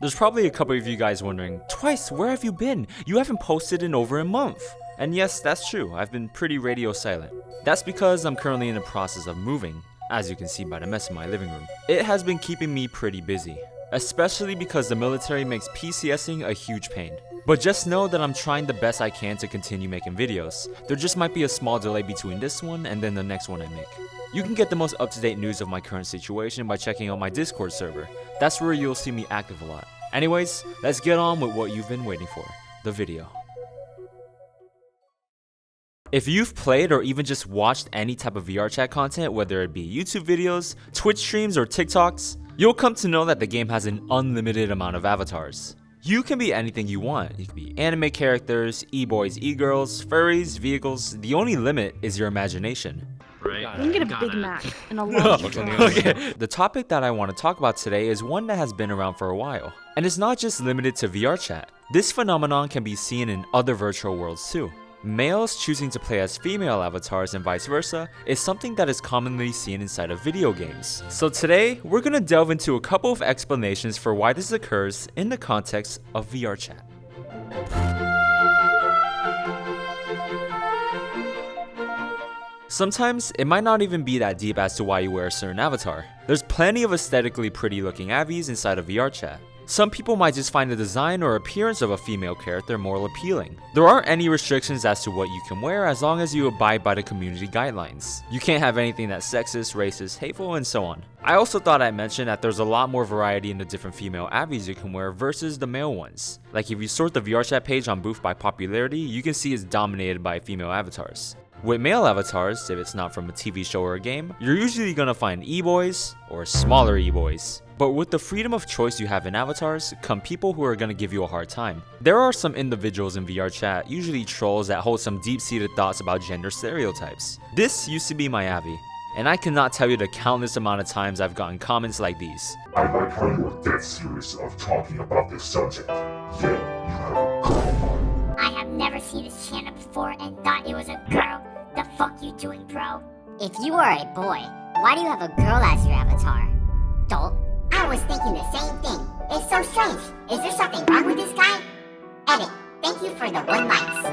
There's probably a couple of you guys wondering, Twice, where have you been? You haven't posted in over a month. And yes, that's true, I've been pretty radio silent. That's because I'm currently in the process of moving, as you can see by the mess in my living room. It has been keeping me pretty busy, especially because the military makes PCSing a huge pain. But just know that I'm trying the best I can to continue making videos. There just might be a small delay between this one and then the next one I make. You can get the most up-to-date news of my current situation by checking out my Discord server. That's where you'll see me active a lot. Anyways, let's get on with what you've been waiting for, the video. If you've played or even just watched any type of VRChat content, whether it be YouTube videos, Twitch streams, or TikToks, you'll come to know that the game has an unlimited amount of avatars. You can be anything you want. You can be anime characters, e-boys, e-girls, furries, vehicles. The only limit is your imagination. Right. You can get a Big Mac and a large Okay. The topic that I want to talk about today is one that has been around for a while. And it's not just limited to VRChat. This phenomenon can be seen in other virtual worlds too. Males choosing to play as female avatars and vice versa is something that is commonly seen inside of video games. So today, we're going to delve into a couple of explanations for why this occurs in the context of VRChat. Sometimes, it might not even be that deep as to why you wear a certain avatar. There's plenty of aesthetically pretty looking avies inside of VRChat. Some people might just find the design or appearance of a female character more appealing. There aren't any restrictions as to what you can wear as long as you abide by the community guidelines. You can't have anything that's sexist, racist, hateful, and so on. I also thought I'd mention that there's a lot more variety in the different female avies you can wear versus the male ones. Like if you sort the VRChat page on Booth by popularity, you can see it's dominated by female avatars. With male avatars, if it's not from a TV show or a game, you're usually gonna find e-boys or smaller e-boys. But with the freedom of choice you have in avatars, come people who are gonna give you a hard time. There are some individuals in VRChat, usually trolls, that hold some deep-seated thoughts about gender stereotypes. This used to be my avi, and I cannot tell you the countless amount of times I've gotten comments like these. I like how you're dead serious of talking about this subject, yet you have a girl. I have never seen this channel before and thought it was a girl. The fuck you doing, bro? If you are a boy, why do you have a girl as your avatar? Dolt. I was thinking the same thing. It's so strange. Is there something wrong with this guy? Edit. Thank you for the 1 likes.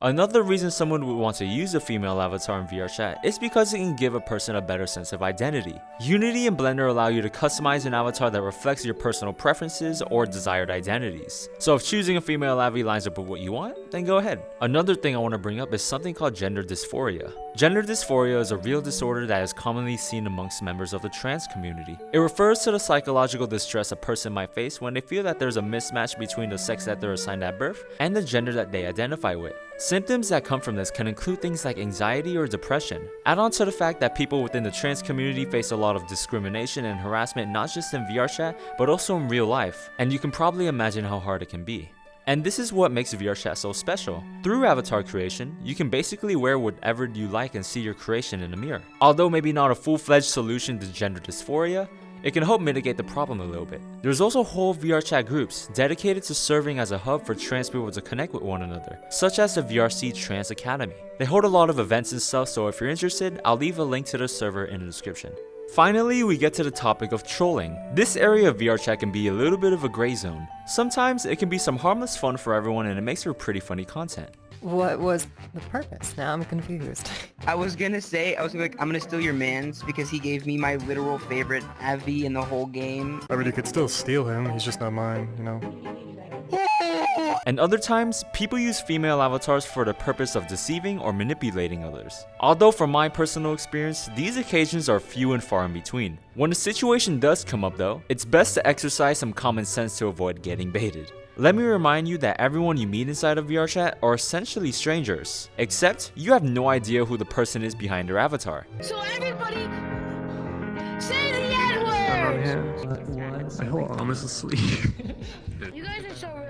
Another reason someone would want to use a female avatar in VRChat is because it can give a person a better sense of identity. Unity and Blender allow you to customize an avatar that reflects your personal preferences or desired identities. So if choosing a female avi lines up with what you want, then go ahead. Another thing I want to bring up is something called gender dysphoria. Gender dysphoria is a real disorder that is commonly seen amongst members of the trans community. It refers to the psychological distress a person might face when they feel that there's a mismatch between the sex that they're assigned at birth and the gender that they identify with. Symptoms that come from this can include things like anxiety or depression. Add on to the fact that people within the trans community face a lot of discrimination and harassment not just in VRChat, but also in real life, and you can probably imagine how hard it can be. And this is what makes VRChat so special. Through avatar creation, you can basically wear whatever you like and see your creation in a mirror. Although maybe not a full-fledged solution to gender dysphoria, it can help mitigate the problem a little bit. There's also whole VRChat groups dedicated to serving as a hub for trans people to connect with one another, such as the VRC Trans Academy. They hold a lot of events and stuff, so if you're interested, I'll leave a link to the server in the description. Finally, we get to the topic of trolling. This area of VRChat can be a little bit of a gray zone. Sometimes it can be some harmless fun for everyone and it makes for pretty funny content. What was the purpose? Now I'm confused. I was gonna like, I'm gonna steal your man's because he gave me my literal favorite Avi in the whole game. I mean, you could still steal him, he's just not mine, you know? And other times, people use female avatars for the purpose of deceiving or manipulating others. Although from my personal experience, these occasions are few and far in between. When a situation does come up though, it's best to exercise some common sense to avoid getting baited. Let me remind you that everyone you meet inside of VRChat are essentially strangers, except you have no idea who the person is behind their avatar. So everybody, say the N-word! I hope Thomas is asleep. You guys are so rude.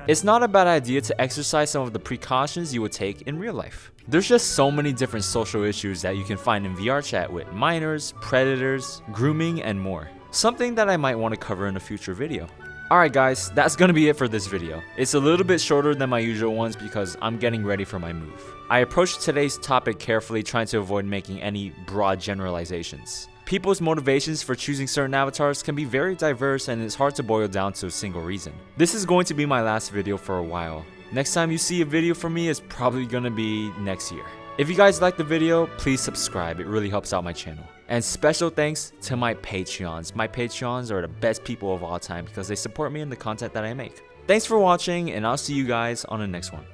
It's not a bad idea to exercise some of the precautions you would take in real life. There's just so many different social issues that you can find in VRChat with minors, predators, grooming, and more. Something that I might want to cover in a future video. Alright guys, that's gonna be it for this video. It's a little bit shorter than my usual ones because I'm getting ready for my move. I approached today's topic carefully, trying to avoid making any broad generalizations. People's motivations for choosing certain avatars can be very diverse and it's hard to boil down to a single reason. This is going to be my last video for a while. Next time you see a video from me is probably gonna be next year. If you guys like the video, please subscribe, it really helps out my channel. And special thanks to my Patreons. My Patreons are the best people of all time because they support me in the content that I make. Thanks for watching and I'll see you guys on the next one.